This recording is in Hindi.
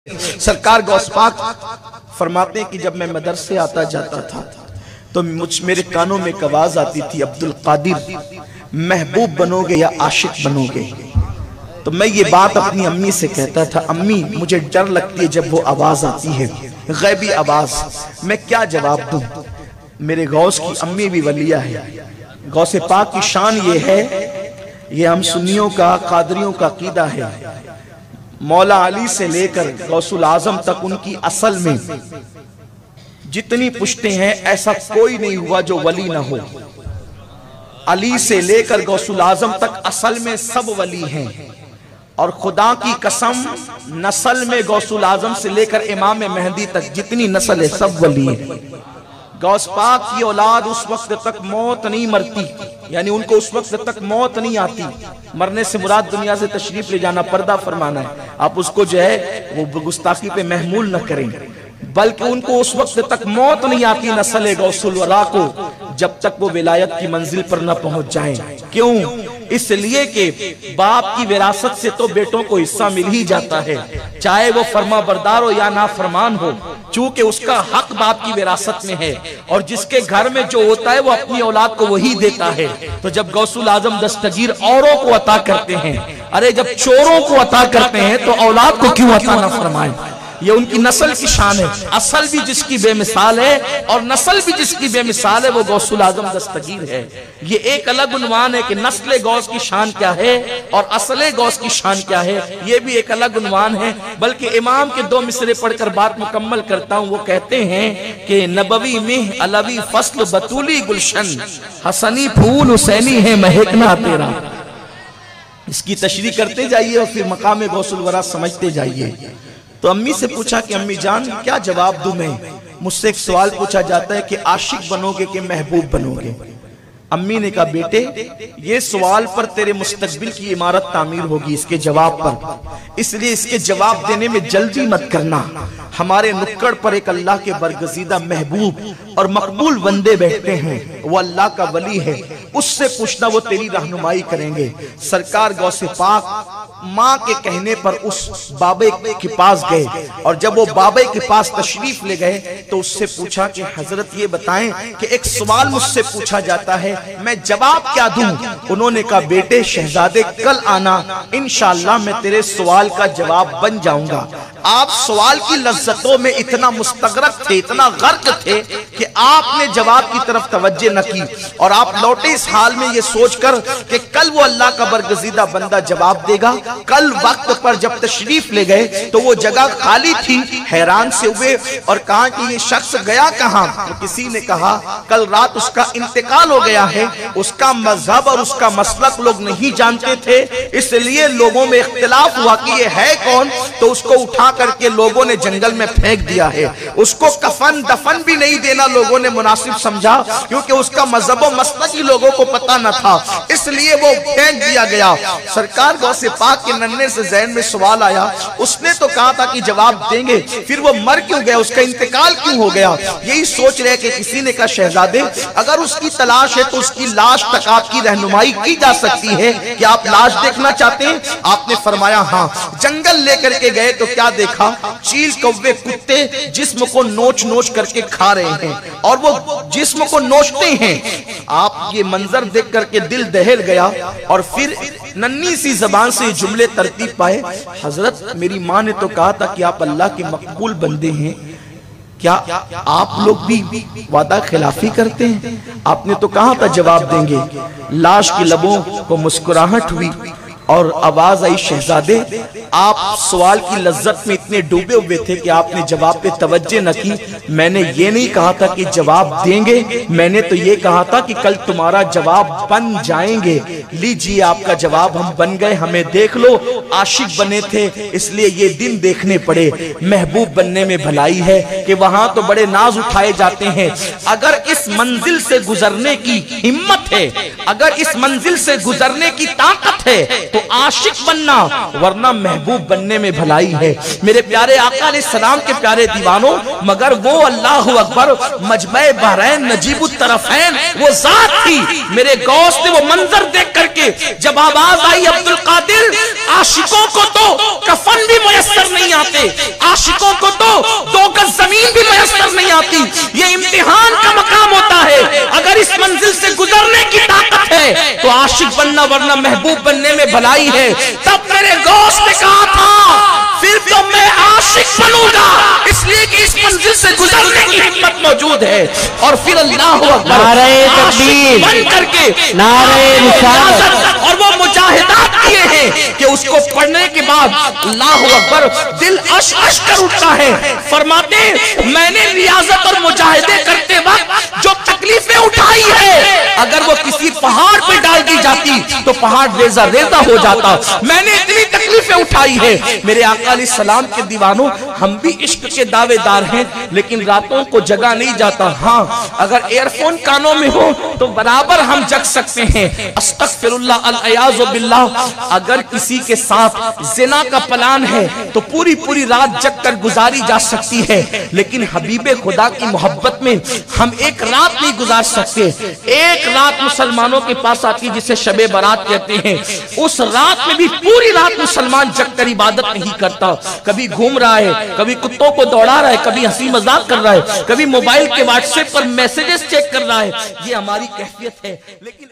सरकार गौस पाक फरमाते हैं कि जब मैं मदरसे आता जाता था तो मेरे कानों में एक आवाज आती थी, अब्दुल कादिर महबूब बनोगे या आशिक बनोगे। तो मैं ये बात अपनी अम्मी से कहता था, अम्मी मुझे डर लगती है जब वो आवाज आती है, गैबी आवाज, मैं क्या जवाब दूं। मेरे गौस की अम्मी भी वलिया है। गौसे पाक की शान ये है, ये हम सुन्नियों का कादरियों का कीदा है। मौला अली से लेकर गौसुल आजम तक उनकी असल में जितनी पुश्ते हैं ऐसा कोई नहीं हुआ जो वली ना हो। अली से लेकर गौसुल आजम तक असल में सब वली हैं। और खुदा की कसम नस्ल में गौसुल आजम से लेकर इमाम मेहदी तक जितनी नस्ल है सब वली है। गौस पाक की औलाद उस वक्त तक मौत नहीं मरती, यानी उनको उस वक्त तक मौत नहीं आती। मरने से मुराद दुनिया से तशरीफ ले जाना, पर्दा फरमाना है। आप उसको जो है वो गुस्ताखी पे महमूल न करें, बल्कि उनको उस वक्त तक मौत नहीं आती नस्ल गौसुल वरा को, जब तक वो विलायत की मंजिल पर न पहुंच जाएं। क्यों? इसलिए कि बाप की विरासत से तो बेटों को हिस्सा मिल ही जाता है, चाहे वो फर्मा बरदार हो या ना फरमान हो, चूंकि उसका हक बाप की विरासत में है। और जिसके घर में जो होता है वो अपनी औलाद को वही देता है। तो जब गौसुल आजम दस्तगीर औरों को अता करते हैं, अरे जब चोरों को अता करते हैं तो औलाद को क्यों अता ना फरमाएं। ये उनकी नस्ल की शान है। असल भी जिसकी बेमिसाल है और नस्ल भी जिसकी बेमिसाल है वो गौसुल आजम दस्तगीर है। ये एक अलग उन्वान है कि नस्ल गौस की शान क्या है और असले गौस की शान क्या है, ये भी एक अलग उन्वान है। बल्कि इमाम के दो मिसरे पढ़कर बात मुकम्मल करता हूँ। वो कहते हैं कि नबवी में अलवी फसल बतूली गुलशन, हसनी फूल हुसैनी है महकना तेरा। इसकी तशरीह करते जाइए और फिर मकाम गौसुल वरा समझते जाइए। तो अम्मी से पूछा कि अम्मी जान क्या जवाब दूं मैं। मुझसे एक सवाल पूछा जाता है कि आशिक बनोगे कि महबूब बनोगे। अम्मी ने कहा बेटे ये सवाल पर तेरे मुस्तकबिल की इमारत तामीर होगी इसके जवाब पर, इसलिए इसके जवाब देने में जल्दी मत करना। हमारे नुक्कड़ पर एक अल्लाह के बरगजीदा महबूब और मकबूल बंदे बैठते हैं, वो अल्लाह का वली है, उससे पूछना, वो तेरी रहनुमाई करेंगे। सरकार गौसे पाक माँ के कहने पर उस बाबे के पास गए और जब वो बाबे के पास तशरीफ ले गए तो उससे पूछा कि हजरत ये बताएं कि एक सवाल मुझसे पूछा जाता है, मैं जवाब क्या दूं। उन्होंने कहा बेटे शहजादे कल आना, इंशाअल्लाह मैं तेरे सवाल का जवाब बन जाऊंगा। आप सवाल की लज्जतों में इतना मुस्तगरक थे, इतना गर्क थे कि आपने जवाब की तरफ तवज्जो न की और आप लौटे इस हाल में ये सोचकर कि कल वो अल्लाह का बरगजीदा बंदा जवाब देगा। कल वक्त पर जब तशरीफ ले गए तो वो जगह खाली थी। हैरान से हुए और कहा कि ये शख्स गया कहाँ। तो किसी ने कहा कल रात उसका इंतकाल हो गया है, उसका मजहब और उसका मसलक लोग नहीं जानते थे, इसलिए लोगों में इख्तिलाफ हुआ कि ये है कौन। तो उसको उठा करके लोगों ने जंगल में फेंक दिया है। उसको कफन दफन भी नहीं देना लोगों ने मुनासिब समझा, क्योंकि उसका मजहब और मसलक ही लोगों को पता न था, इसलिए वो फेंक दिया गया। सरकार गौसे पाक के नन्हे से ज़हन में सवाल आया, उसने तो कहा था कि जवाब देंगे, फिर वो मर क्यों गया, उसका इंतकाल क्यों हो गया। यही सोच रहे कि किसी ने कहा शहजादे अगर उसकी तलाश है तो उसकी लाश तक आपकी रहनुमाई की जा सकती है, कि आप लाश देखना चाहते हैं। आपने फरमाया हाँ। जंगल लेकर के गए तो क्या देखा, चील कौवे कुत्ते जिस्म को नोच नोच करके खा रहे हैं और वो जिस्म को नोचते हैं। आप ये मंजर देख करके दिल दहल गया और फिर नन्ही सी जबान से जुमले तरतीब पाए, हजरत मेरी माँ ने तो कहा था कि आप अल्लाह के मकबूल बंदे हैं, क्या आप लोग भी वादा खिलाफी करते हैं। आपने तो कहा था जवाब देंगे। लाश की लबों को मुस्कुराहट हुई और आवाज आई शहजादे आप सवाल की लज्जत में इतने डूबे हुए थे कि आपने जवाब पे तवज्जो न की। मैंने ये नहीं कहा था कि जवाब देंगे, मैंने तो ये कहा था कि कल तुम्हारा जवाब बन जाएंगे। लीजिए आपका जवाब हम बन गए, हमें देख लो। आशिक बने थे इसलिए ये दिन देखने पड़े। महबूब बनने में भलाई है कि वहां तो बड़े नाज उठाए जाते हैं। अगर इस मंजिल से गुजरने की हिम्मत है, अगर इस मंजिल से गुजरने की ताकत है तो आशिक बनना, वरना महबूब बनने में भलाई है। मेरे प्यारे आका अलैहिस्सलाम के प्यारे दीवानों, मगर वो अल्लाह अकबर मजमे बहरैन नजीबुत तरफैन वो जात थी। मेरे गौस ने वो मंजर देख करके जब आवाज आई अब्दुल कादिर, आशिकों को तो कफन भी मुयस्सर नहीं आते, आशिकों को तो 2 गज जमीन भी मुयस्सर नहीं आती। ये इम्तिहान का मकाम होता है। अगर इस मंजिल से गुजरने की ताकत है तो आशिक बनना, वरना महबूब बनने में भलाई है। तब मेरे गौस ने कहा था फिर तो मैं आशिक बनूंगा, इसलिए कि इस मंजिल से गुजरने की हिम्मत मौजूद है। और फिर अल्लाह अकबर आशिक बन करके और वो मुजाहिदात किए हैं कि उसको पढ़ने के बाद अल्लाह अकबर दिल अश अश कर उठता है। फरमाते मैंने रियाजत और मुजाहिदे करते वक्त जो तकलीफें उठाई है, अगर वो किसी पहाड़ पे डाल दी जाती तो पहाड़ रेजा रेजा हो जाता। मैंने इतनी तकलीफें उठाई है। मेरे आका अलैहिस्सलाम के दीवानों, हम भी इश्क के दावेदार हैं, लेकिन रातों को जगा नहीं जाता। हाँ, अगर एयरफोन कानों में हो तो बराबर हम जग सकते हैं। अस्तगफिरुल्लाह अल अयाज़ु बिल्लाह। अगर किसी के साथ जिना का प्लान है तो पूरी पूरी रात जग कर गुजारी जा सकती है, लेकिन हबीबे खुदा की मोहब्बत में हम एक रात नहीं गुजार सकते। एक रात मुसलमानों के पास आती जिसे शबे बारात कहते हैं, उस रात में भी पूरी रात मुसलमान जग कर इबादत नहीं करता। कभी घूम रहा है, कभी कुत्तों को दौड़ा रहा है, कभी हंसी मजाक कर रहा है, कभी मोबाइल के व्हाट्सएप पर मैसेजेस चेक कर रहा है। ये हमारी कैफियत है। लेकिन